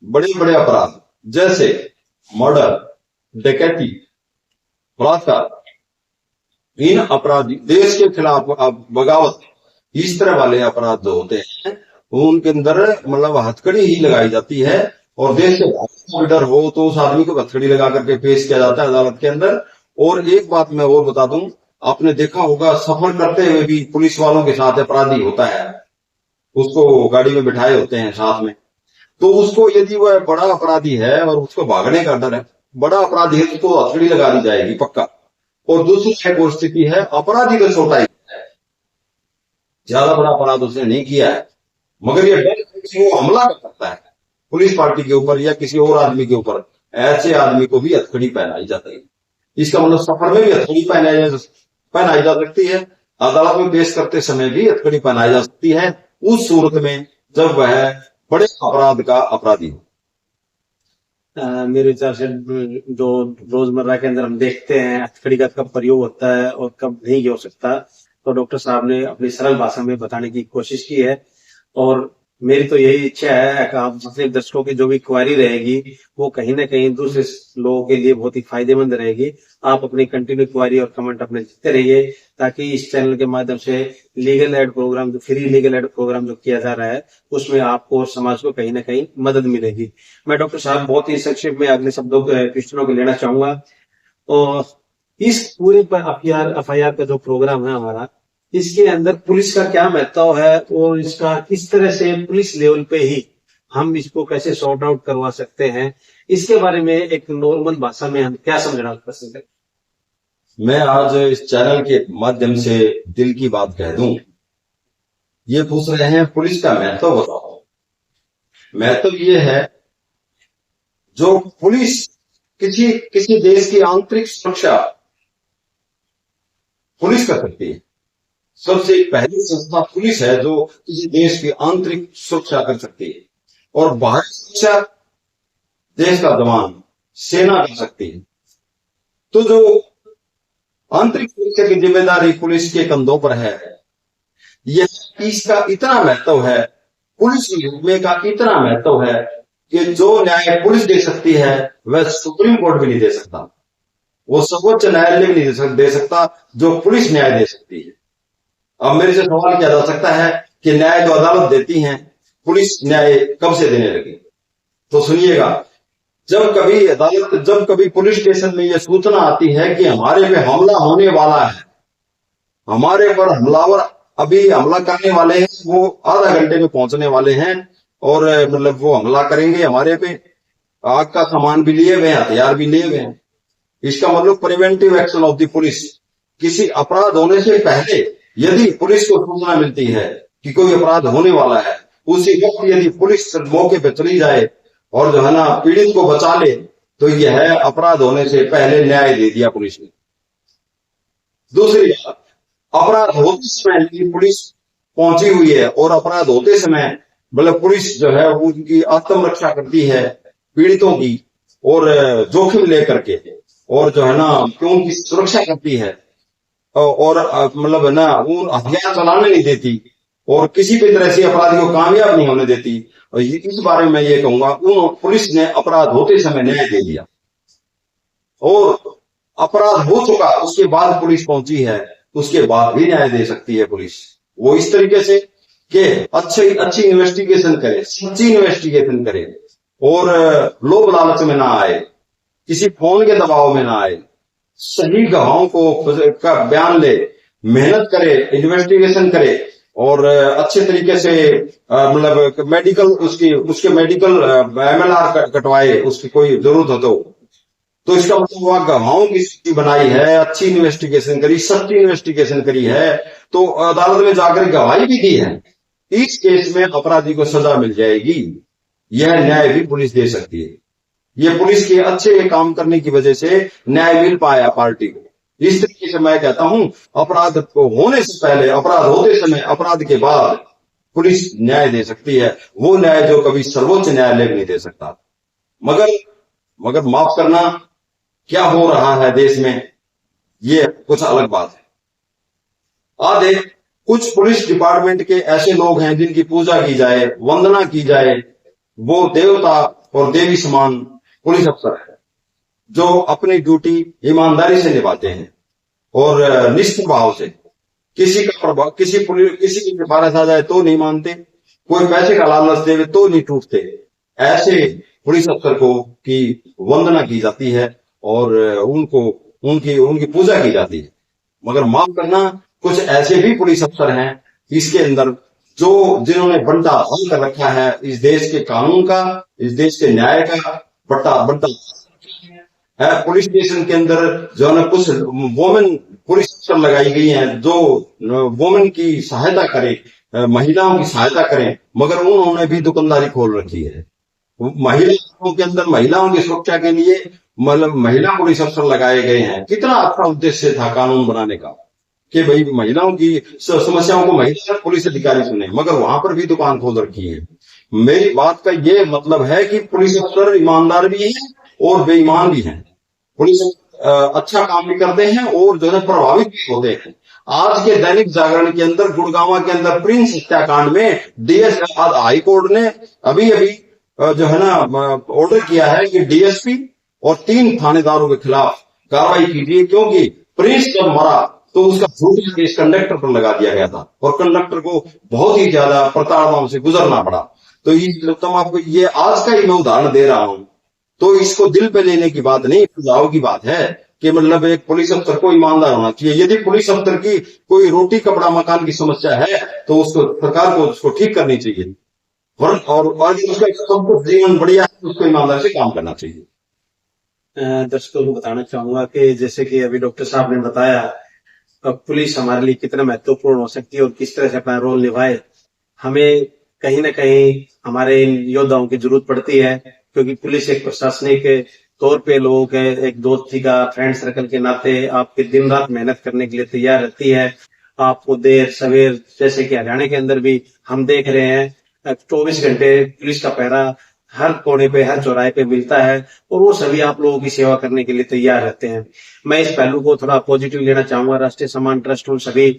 बड़े बड़े अपराध जैसे मर्डर, डकैती, बलात्कार, इन अपराधी, देश के खिलाफ बगावत, इस तरह वाले अपराध जो होते हैं उनके अंदर मतलब हथकड़ी ही लगाई जाती है। और देश से डर हो तो उस आदमी को हथकड़ी लगा करके पेश किया जाता है अदालत के अंदर। और एक बात मैं और बता दूं, आपने देखा होगा सफर करते हुए भी पुलिस वालों के साथ अपराधी होता है, उसको गाड़ी में बिठाए होते हैं साथ में, तो उसको यदि वह बड़ा अपराधी है और उसको भागने का डर है, बड़ा अपराधी है, उसको हथकड़ी लगा दी जाएगी पक्का। और दूसरी एक और स्थिति है, अपराधी तो छोटा ही है, ज्यादा बड़ा अपराध उसने नहीं किया है, मगर ये डर कि वो हमला कर सकता है पुलिस पार्टी के ऊपर या किसी और आदमी के ऊपर, ऐसे आदमी को भी हथकड़ी पहनाई जाती है। इसका मतलब सफर में भी हथकड़ी पहनाई जा सकती है, अदालत में पेश करते समय भी हथकड़ी पहनाई जा सकती है, उस सूरत में जब वह बड़े अपराध का अपराधी हो। मेरे विचार से जो रोजमर्रा के अंदर हम देखते हैं हथकड़ी का कब प्रयोग होता है और कब नहीं हो सकता, तो डॉक्टर साहब ने अपनी सरल भाषा में बताने की कोशिश की है। और मेरी तो यही इच्छा है कि आप जितने दर्शकों की जो भी क्वारी रहेगी वो कहीं ना कहीं दूसरे लोगों के लिए बहुत ही फायदेमंद रहेगी। आप अपनी कंटिन्यू क्वारी और कमेंट अपने देते रहिए, ताकि इस चैनल के माध्यम से लीगल एड प्रोग्राम, जो फ्री लीगल एड प्रोग्राम जो किया जा रहा है, उसमें आपको और समाज को कहीं ना कहीं मदद मिलेगी। मैं डॉक्टर साहब बहुत ही संक्षिप्त में अगले शब्दों क्वेश्चनों को लेना चाहूंगा। और इस पूरे FIR का जो प्रोग्राम है हमारा, इसके अंदर पुलिस का क्या महत्व है और इसका किस तरह से पुलिस लेवल पे ही हम इसको कैसे सॉर्ट आउट करवा सकते हैं, इसके बारे में एक नॉर्मल भाषा में हम क्या समझना पसंद है। मैं आज इस चैनल के माध्यम से दिल की बात कह दूं। ये पूछ रहे हैं पुलिस का महत्व बताओ। महत्व ये है, जो पुलिस किसी देश की आंतरिक सुरक्षा पुलिस कर सकती है। सबसे पहली संस्था पुलिस है जो किसी देश की आंतरिक सुरक्षा कर सकती है, और बाहरी सुरक्षा देश का जवान, सेना कर सकती है। तो जो आंतरिक सुरक्षा की जिम्मेदारी पुलिस के कंधों पर है, यह इसका इतना महत्व है, पुलिस में का इतना महत्व है कि जो न्याय पुलिस दे सकती है वह सुप्रीम कोर्ट भी नहीं दे सकता, वो सर्वोच्च न्यायालय भी नहीं दे सकता जो पुलिस न्याय दे सकती है। अब मेरे से सवाल किया जा सकता है कि न्याय तो अदालत देती है, पुलिस न्याय कब से देने लगी? तो सुनिएगा, जब कभी पुलिस स्टेशन में यह सूचना आती है कि हमारे पे हमला होने वाला है, हमारे पर हमलावर अभी हमला करने वाले हैं, वो आधा घंटे में पहुंचने वाले हैं और मतलब वो हमला करेंगे हमारे पे, आग का सामान भी लिए हुए हैं, हथियार भी लिए हुए हैं। इसका मतलब preventive action of the police. किसी अपराध होने से पहले यदि पुलिस को सूचना मिलती है कि कोई अपराध होने वाला है, उसी वक्त यदि पुलिस मौके पर चली जाए और जो है ना पीड़ित को बचा ले, तो यह अपराध होने से पहले न्याय दे दिया पुलिस ने। दूसरी बात, अपराध होते समय यदि पुलिस पहुंची हुई है और अपराध होते समय मतलब पुलिस जो है उनकी आत्मरक्षा करती है पीड़ितों की, और जोखिम लेकर के, और जो है ना उनकी सुरक्षा करती है, और मतलब है ना उन हथियार चलाने नहीं देती और किसी भी तरह से अपराधी को कामयाब नहीं होने देती। और इस बारे में ये कहूंगा, उन पुलिस ने अपराध होते समय न्याय दे दिया। और अपराध हो चुका उसके बाद पुलिस पहुंची है, उसके बाद भी न्याय दे सकती है पुलिस। वो इस तरीके से कि अच्छी इन्वेस्टिगेशन करे, सच्ची इन्वेस्टिगेशन करे और लोभ लालच में ना आए, किसी फोन के दबाव में ना आए, सही गवाहों को का बयान ले, मेहनत करे, इन्वेस्टिगेशन करे और अच्छे तरीके से मतलब मेडिकल उसके मेडिकल MLR कटवाए, उसकी कोई जरूरत हो तो इसका मतलब हुआ गवाहों की सूची बनाई है, अच्छी इन्वेस्टिगेशन करी, सच्ची इन्वेस्टिगेशन करी है, तो अदालत में जाकर गवाही भी दी है, इस केस में अपराधी को सजा मिल जाएगी। यह न्याय भी पुलिस दे सकती है। ये पुलिस के अच्छे काम करने की वजह से न्याय मिल पाया पार्टी को। इस तरीके से मैं कहता हूं, अपराध को होने से पहले, अपराध होते समय, अपराध के बाद पुलिस न्याय दे सकती है, वो न्याय जो कभी सर्वोच्च न्यायालय भी नहीं दे सकता। मगर माफ करना, क्या हो रहा है देश में, ये कुछ अलग बात है। आधे कुछ पुलिस डिपार्टमेंट के ऐसे लोग हैं जिनकी पूजा की जाए, वंदना की जाए, वो देवता और देवी समान पुलिस अफसर है, जो अपनी ड्यूटी ईमानदारी से निभाते हैं और निष्ठ भाव से। किसी की सिफारिश आ जाए तो नहीं मानते, कोई पैसे का लालच देवे तो नहीं टूटते। ऐसे पुलिस अफसर को की वंदना की जाती है और उनकी पूजा की जाती है। मगर माफ करना, कुछ ऐसे भी पुलिस अफसर हैं इसके अंदर जिन्होंने बंटा हल कर रखा है इस देश के कानून का, इस देश के न्याय का बंटा है। पुलिस स्टेशन के अंदर जो है कुछ वोमेन पुलिस अफसर लगाई गई हैं जो वोमेन की सहायता करें, महिलाओं की सहायता करें, मगर उन्होंने भी दुकानदारी खोल रखी है। महिलाओं के अंदर महिलाओं की सुरक्षा के लिए मतलब महिला पुलिस अफसर लगाए गए हैं। कितना अच्छा उद्देश्य था कानून बनाने का कि भाई महिलाओं की समस्याओं को महिला पुलिस अधिकारी सुने, मगर वहां पर भी दुकान खोल रखी है। मेरी बात का ये मतलब है कि पुलिस अफसर ईमानदार भी हैं और बेईमान भी हैं। पुलिस अच्छा काम भी करते हैं और जो है प्रभावित भी होते हैं। आज के दैनिक जागरण के अंदर गुड़गांव के अंदर प्रिंस हत्याकांड में हाई कोर्ट ने अभी जो है ना ऑर्डर किया है कि DSP और 3 थानेदारों के खिलाफ कार्रवाई कीजिए, क्योंकि प्रिंस जब मरा तो उसका झूठा केस कंडक्टर पर लगा दिया गया था और कंडक्टर को बहुत ही ज्यादा प्रताड़नाओं से गुजरना पड़ा। तो तुम आपको ये आज का ही मैं उदाहरण दे रहा हूं, तो इसको दिल पे लेने की बात नहीं, सुझाव की बात है कि मतलब एक पुलिस अफसर को ईमानदार होना चाहिए। यदि पुलिस अफसर की कोई रोटी कपड़ा मकान की समस्या है तो उसको सरकार को उसको ठीक करनी चाहिए, और उसका सब कुछ जीवन बढ़िया है तो उसको ईमानदारी से काम करना चाहिए। दर्शकों को बताना चाहूंगा कि जैसे कि अभी डॉक्टर साहब ने बताया, पुलिस हमारे लिए कितना महत्वपूर्ण हो सकती है और किस तरह से अपना रोल निभाए। हमें कहीं ना कहीं हमारे इन योद्धाओं की जरूरत पड़ती है, क्योंकि पुलिस एक प्रशासनिक तौर पे लोगों के एक दोस्ती का फ्रेंड सर्कल के नाते आपके दिन रात मेहनत करने के लिए तैयार रहती है। आपको देर सवेर, जैसे कि हरियाणा के अंदर भी हम देख रहे हैं 24 घंटे पुलिस का पहरा हर कोने पे, हर चौराहे पे मिलता है और वो सभी आप लोगों की सेवा करने के लिए तैयार रहते हैं। मैं इस पहलू को थोड़ा पॉजिटिव लेना चाहूंगा। राष्ट्रीय सम्मान ट्रस्ट उन सभी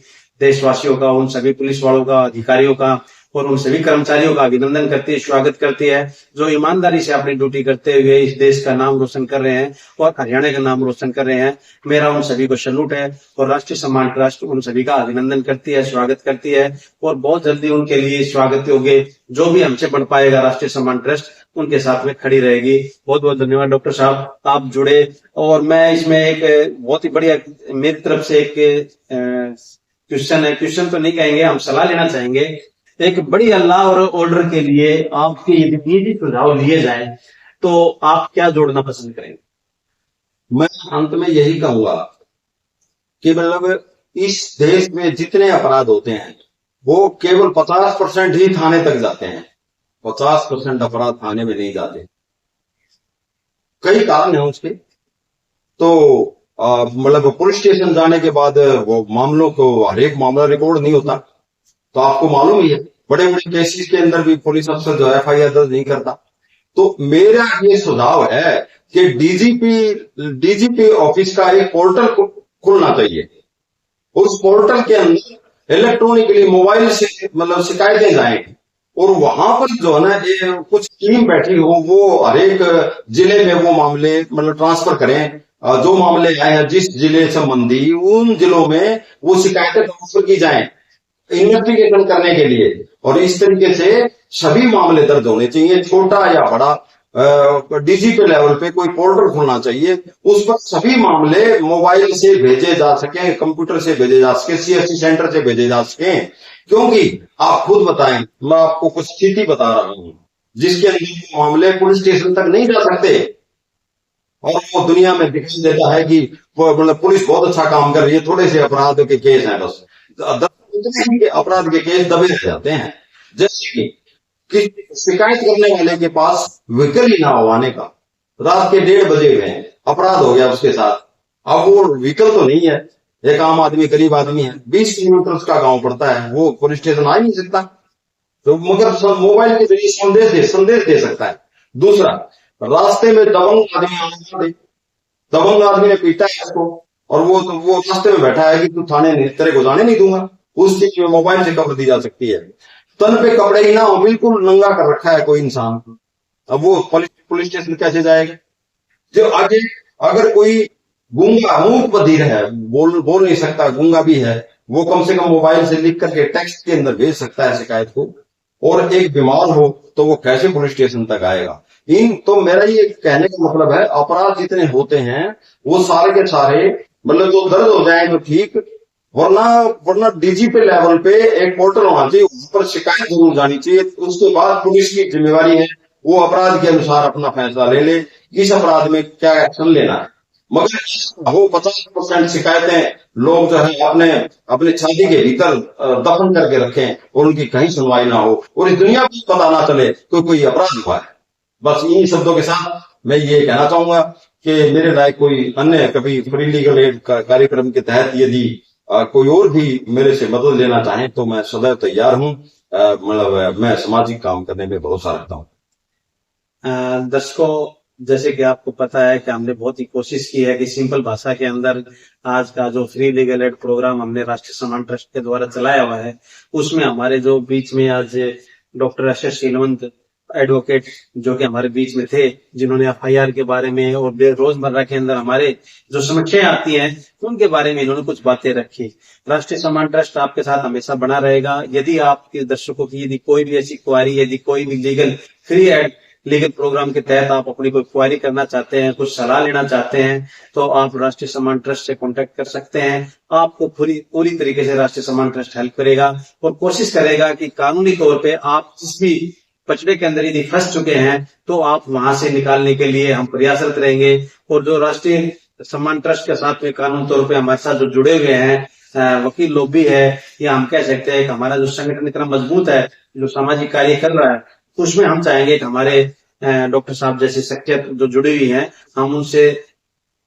देशवासियों का, उन सभी पुलिस वालों का, अधिकारियों का और उन सभी कर्मचारियों का अभिनंदन करती है, स्वागत करती है, जो ईमानदारी से अपनी ड्यूटी करते हुए इस देश का नाम रोशन कर रहे हैं और हरियाणा का नाम रोशन कर रहे हैं। मेरा उन सभी को सैल्यूट है और राष्ट्रीय सम्मान ट्रस्ट उन सभी का अभिनंदन करती है, स्वागत करती है और बहुत जल्दी उनके लिए स्वागत योग्य जो भी हमसे बढ़ पाएगा राष्ट्रीय सम्मान ट्रस्ट उनके साथ में खड़ी रहेगी। बहुत बहुत धन्यवाद डॉक्टर साहब, आप जुड़े। और मैं इसमें एक बहुत ही बढ़िया मेरी तरफ से एक क्वेश्चन है, क्वेश्चन तो नहीं कहेंगे, हम सलाह लेना चाहेंगे। एक बड़ी अल्लाह और ऑर्डर के लिए आपके यदि निजी सुझाव लिए जाए तो आप क्या जोड़ना पसंद करेंगे? मैं अंत में यही कहूंगा कि मतलब इस देश में जितने अपराध होते हैं वो केवल 50% ही थाने तक जाते हैं, 50% अपराध थाने में नहीं जाते। कई कारण हैं उसके, तो मतलब पुलिस स्टेशन जाने के बाद वो मामलों को हर एक मामला रिकॉर्ड नहीं होता, तो आपको मालूम ही है बड़े बड़े केसेस के अंदर भी पुलिस अफसर जो FIR दर्ज नहीं करता। तो मेरा ये सुझाव है कि डीजीपी ऑफिस का एक पोर्टल खुलना चाहिए। उस पोर्टल के अंदर इलेक्ट्रॉनिकली मोबाइल से मतलब शिकायतें जाएं और वहां पर जो है ना कुछ टीम बैठी हो, वो हर एक जिले में वो मामले मतलब ट्रांसफर करें जो मामले आए हैं जिस जिले संबंधी, उन जिलों में वो शिकायतें ट्रांसफर की जाएं इन्वेस्टिगेशन करने के लिए। और इस तरीके से सभी मामले दर्ज होने चाहिए, छोटा या बड़ा। डीजीपी लेवल पे कोई पोर्टल खोलना चाहिए, उस पर सभी मामले मोबाइल से भेजे जा सके, कंप्यूटर से भेजे जा सके, सीएससी सेंटर से भेजे जा सके। क्योंकि आप खुद बताएं, मैं आपको कुछ स्थिति बता रहा हूं जिसके अंदर मामले पुलिस स्टेशन तक नहीं जा सकते, और वो दुनिया में दिखाई देता है कि मतलब पुलिस बहुत अच्छा काम कर रही है, थोड़े से अपराध के केस हैं बस, अपराध के केस दबे रह जाते हैं। जैसे कि शिकायत करने वाले के पास व्हीकल ही ना हो आने का, रात के 1:30 बजे हुए हैं, अपराध हो गया उसके साथ, अब वो व्हीकल तो नहीं है, एक आम आदमी गरीब आदमी है, 20 किलोमीटर उसका गांव पड़ता है, वो पुलिस स्टेशन आ ही नहीं सकता, तो मगर मोबाइल के जरिए संदेश दे सकता है। दूसरा, रास्ते में दबंग आदमी आने, दबंग आदमी ने पीटा है उसको, और वो रास्ते में बैठा है कि तू थाने तेरे को जाने नहीं दूंगा, उस चीज में मोबाइल से खबर दी जा सकती है। तन पे कपड़े ही ना हो, बिल्कुल नंगा कर रखा है कोई इंसान, अब वो पुलिस स्टेशन कैसे जाएगा? जो आगे अगर कोई गूंगा मूक बधिर है, बोल नहीं सकता, गूंगा भी है, वो कम से कम मोबाइल से लिख करके टेक्स्ट के अंदर भेज सकता है शिकायत को। और एक बीमार हो तो वो कैसे पुलिस स्टेशन तक आएगा? तो मेरा ये कहने का मतलब है, अपराध जितने होते हैं वो सारे के सारे मतलब जो दर्ज हो जाए तो ठीक, वरना डीजीपी लेवल पे एक पोर्टल होना चाहिए, उस पर शिकायत जरूर जानी चाहिए। उसके बाद पुलिस की जिम्मेवारी है वो अपराध के अनुसार अपना फैसला ले ले, इस अपराध में क्या एक्शन लेना है। मगर वो 50% शिकायतें लोग जो है अपने छाती के भीतर दफन करके रखें और उनकी कहीं सुनवाई ना हो, और इस दुनिया को पता ना चले कोई अपराध हुआ है। बस इन्हीं शब्दों के साथ मैं ये कहना चाहूंगा कि मेरे लायक कोई अन्य कभी फ्री लीगल एड कार्यक्रम के तहत यदि कोई और भी मेरे से मदद लेना चाहे तो मैं सदैव तैयार हूं। मतलब मैं सामाजिक काम करने में भरोसा रखता हूं। दर्शकों, जैसे कि आपको पता है कि हमने बहुत ही कोशिश की है कि सिंपल भाषा के अंदर आज का जो फ्री लीगल एड प्रोग्राम हमने राष्ट्रीय सम्मान ट्रस्ट के द्वारा चलाया हुआ है, उसमें हमारे जो बीच में आज डॉक्टर एस.एस. शीलवंत एडवोकेट जो कि हमारे बीच में थे, जिन्होंने एफआईआर के बारे में और रोजमर्रा के अंदर हमारे जो समस्याएं आती हैं उनके बारे में इन्होंने कुछ बातें रखी। राष्ट्रीय सम्मान ट्रस्ट आपके साथ हमेशा बना रहेगा। यदि आपके दर्शकों की यदि कोई भी ऐसी क्वारी, यदि कोई भी लीगल प्रोग्राम के तहत आप अपनी कोई क्वारी करना चाहते हैं, कुछ सलाह लेना चाहते हैं, तो आप राष्ट्रीय सम्मान ट्रस्ट से कांटेक्ट कर सकते हैं। आपको पूरी तरीके से राष्ट्रीय सम्मान ट्रस्ट हेल्प करेगा और कोशिश करेगा कि कानूनी तौर पे आप जिस भी पचड़े के अंदर यदि फंस चुके हैं तो आप वहां से निकालने के लिए हम प्रयासरत रहेंगे। और जो राष्ट्रीय सम्मान ट्रस्ट के साथ में कानूनी तौर पे हमारे साथ जो जुड़े हुए हैं वकील लोग भी है, या हम कह सकते हैं कि हमारा जो संगठन इतना मजबूत है, जो सामाजिक कार्य कर रहा है, उसमें हम चाहेंगे कि हमारे डॉक्टर साहब जैसी शख्सियत जो जुड़ी हुई है, हम उनसे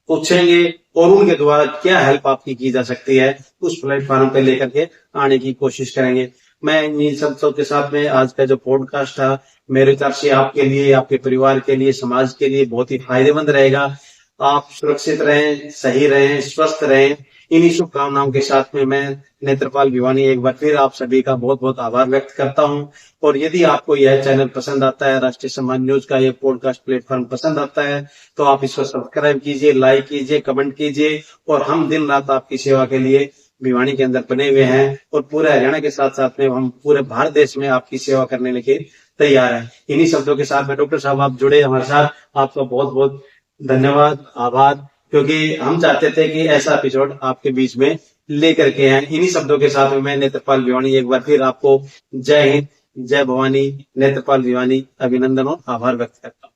पूछेंगे और उनके द्वारा क्या हेल्प आपकी की जा सकती है उस प्लेटफॉर्म पे लेकर के आने की कोशिश करेंगे। मैं इन सब के साथ में आज का जो पॉडकास्ट था, मेरे तरफ से आपके लिए, आपके परिवार के लिए, समाज के लिए बहुत ही फायदेमंद रहेगा। आप सुरक्षित रहें, सही रहें, स्वस्थ रहें, इन्हीं शुभकामनाओं के साथ में मैं नेत्रपाल भिवानी एक बार फिर आप सभी का बहुत बहुत आभार व्यक्त करता हूं। और यदि आपको यह चैनल पसंद आता है, राष्ट्रीय सम्मान न्यूज का यह पॉडकास्ट प्लेटफॉर्म पसंद आता है, तो आप इसको सब्सक्राइब कीजिए, लाइक कीजिए, कमेंट कीजिए। और हम दिन रात आपकी सेवा के लिए भिवानी के अंदर बने हुए हैं और पूरे हरियाणा के साथ साथ में हम पूरे भारत देश में आपकी सेवा करने के तैयार हैं। इन्हीं शब्दों के साथ में डॉक्टर साहब आप जुड़े हमारे साथ, आपका बहुत बहुत धन्यवाद, आभार, क्योंकि हम चाहते थे कि ऐसा एपिसोड आपके बीच में लेकर के आए। इन्हीं शब्दों के साथ में मैं नेत्रपाल भिवानी एक बार फिर आपको जय हिंद, जय भवानी, नेत्रपाल भिवानी अभिनंदन और आभार व्यक्त करता हूँ।